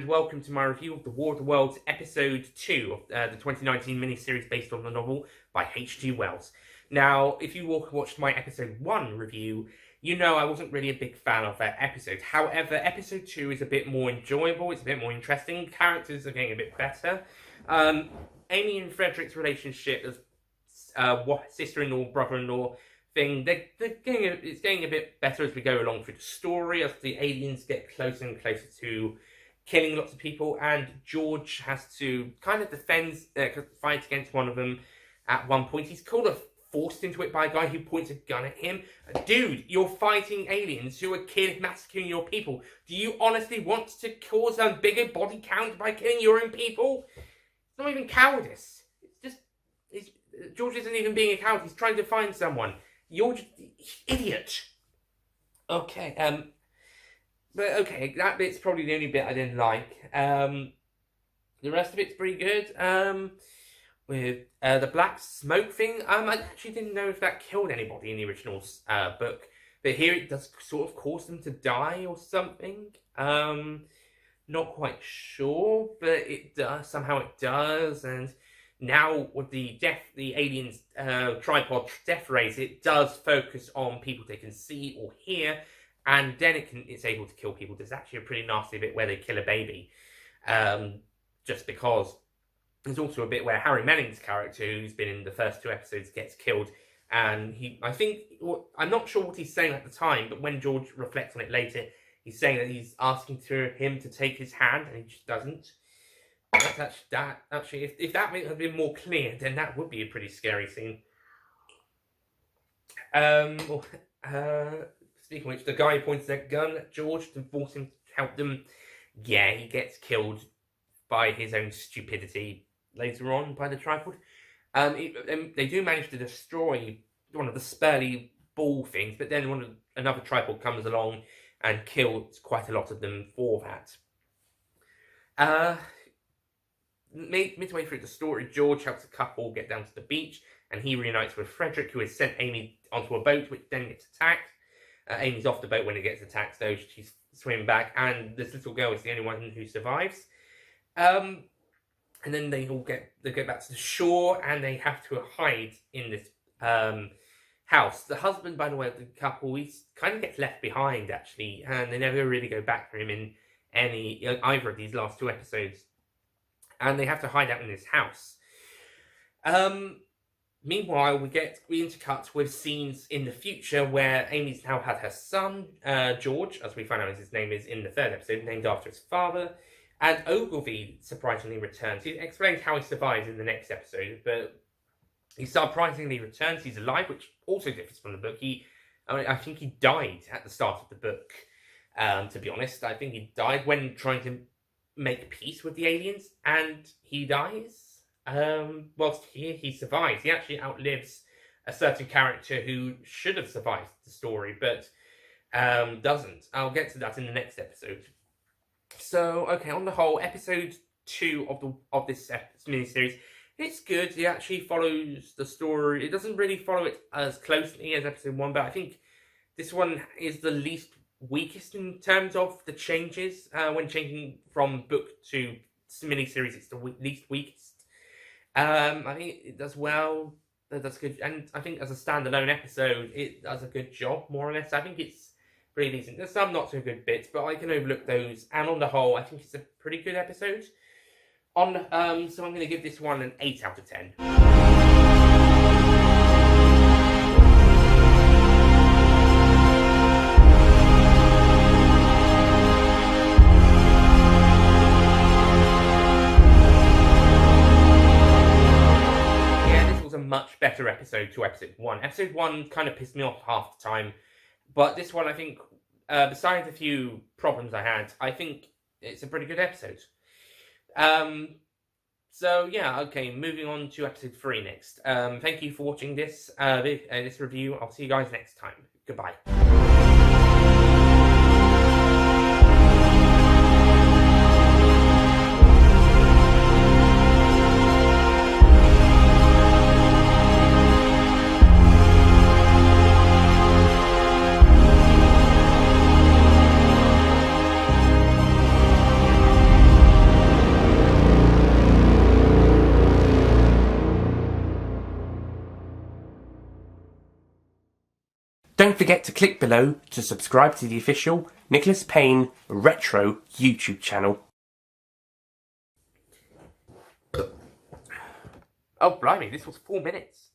welcome to my review of The War of the Worlds Episode 2 of the 2019 miniseries based on the novel by H.G. Wells. Now, if you watched my Episode 1 review, you know I wasn't really a big fan of that episode. However, Episode 2 is a bit more enjoyable, it's a bit more interesting, characters are getting a bit better. Amy and Frederick's relationship as sister-in-law, brother-in-law thing, it's getting a bit better as we go along through the story, as the aliens get closer and closer to killing lots of people, and George has to kind of fight against one of them at one point. He's kind of forced into it by a guy who points a gun at him. Dude, you're fighting aliens who are massacring your people. Do you honestly want to cause a bigger body count by killing your own people? It's not even cowardice. George isn't even being a coward. He's trying to find someone. You're just idiot. Okay, but okay, that bit's probably the only bit I didn't like. The rest of it's pretty good. With the black smoke thing, I actually didn't know if that killed anybody in the original book, but here it does sort of cause them to die or something. Not quite sure, but it does. Somehow it does, and now with the aliens tripod death rays, it does focus on people they can see or hear, and then it's able to kill people. There's actually a pretty nasty bit where they kill a baby, just because. There's also a bit where Harry Menning's character, who's been in the first 2 episodes, gets killed, and I'm not sure what he's saying at the time, but when George reflects on it later, he's saying that he's asking him to take his hand, and he just doesn't. Actually, if that had been more clear, then that would be a pretty scary scene. Speaking of which, the guy points that gun at George to force him to help them. Yeah, he gets killed by his own stupidity later on by the tripod. They do manage to destroy one of the spurly ball things, but then another tripod comes along and kills quite a lot of them for that. Midway through the story, George helps a couple get down to the beach, and he reunites with Frederick, who has sent Amy onto a boat, which then gets attacked. Amy's off the boat when it gets attacked, though. She's swimming back, and this little girl is the only one who survives. And then they get back to the shore, and they have to hide in this house. The husband, by the way, of the couple, he kind of gets left behind, actually, and they never really go back for him in either of these last 2 episodes. And they have to hide out in this house. Meanwhile, we intercut with scenes in the future where Amy's now had her son, George, as we find out his name is in the 3rd episode, named after his father. And Ogilvy surprisingly returns. He explains how he survives in the next episode, but he surprisingly returns. He's alive, which also differs from the book. I think he died at the start of the book, to be honest. I think he died when trying to make peace with the aliens, and he dies. Whilst here, he survives. He actually outlives a certain character who should have survived the story, but doesn't. I'll get to that in the next episode. So, okay, on the whole, episode 2 of this miniseries, it's good. It actually follows the story. It doesn't really follow it as closely as episode 1, but I think this one is the least weakest in terms of the changes. When changing from book to miniseries, it's the least weakest. I think it does well. That's good. And I think as a standalone episode, it does a good job, more or less. I think it's pretty decent. There's some not so good bits, but I can overlook those. And on the whole, I think it's a pretty good episode. So I'm going to give this one an 8 out of 10. Yeah, this was a much better episode to episode 1. Episode 1 kind of pissed me off half the time. But this one, I think, besides a few problems I had, I think it's a pretty good episode. So, yeah, okay, moving on to episode 3 next. Thank you for watching this review. I'll see you guys next time. Goodbye. forget to click below to subscribe to the official Nicholas Payne Retro YouTube channel. Oh, blimey, this was 4 minutes.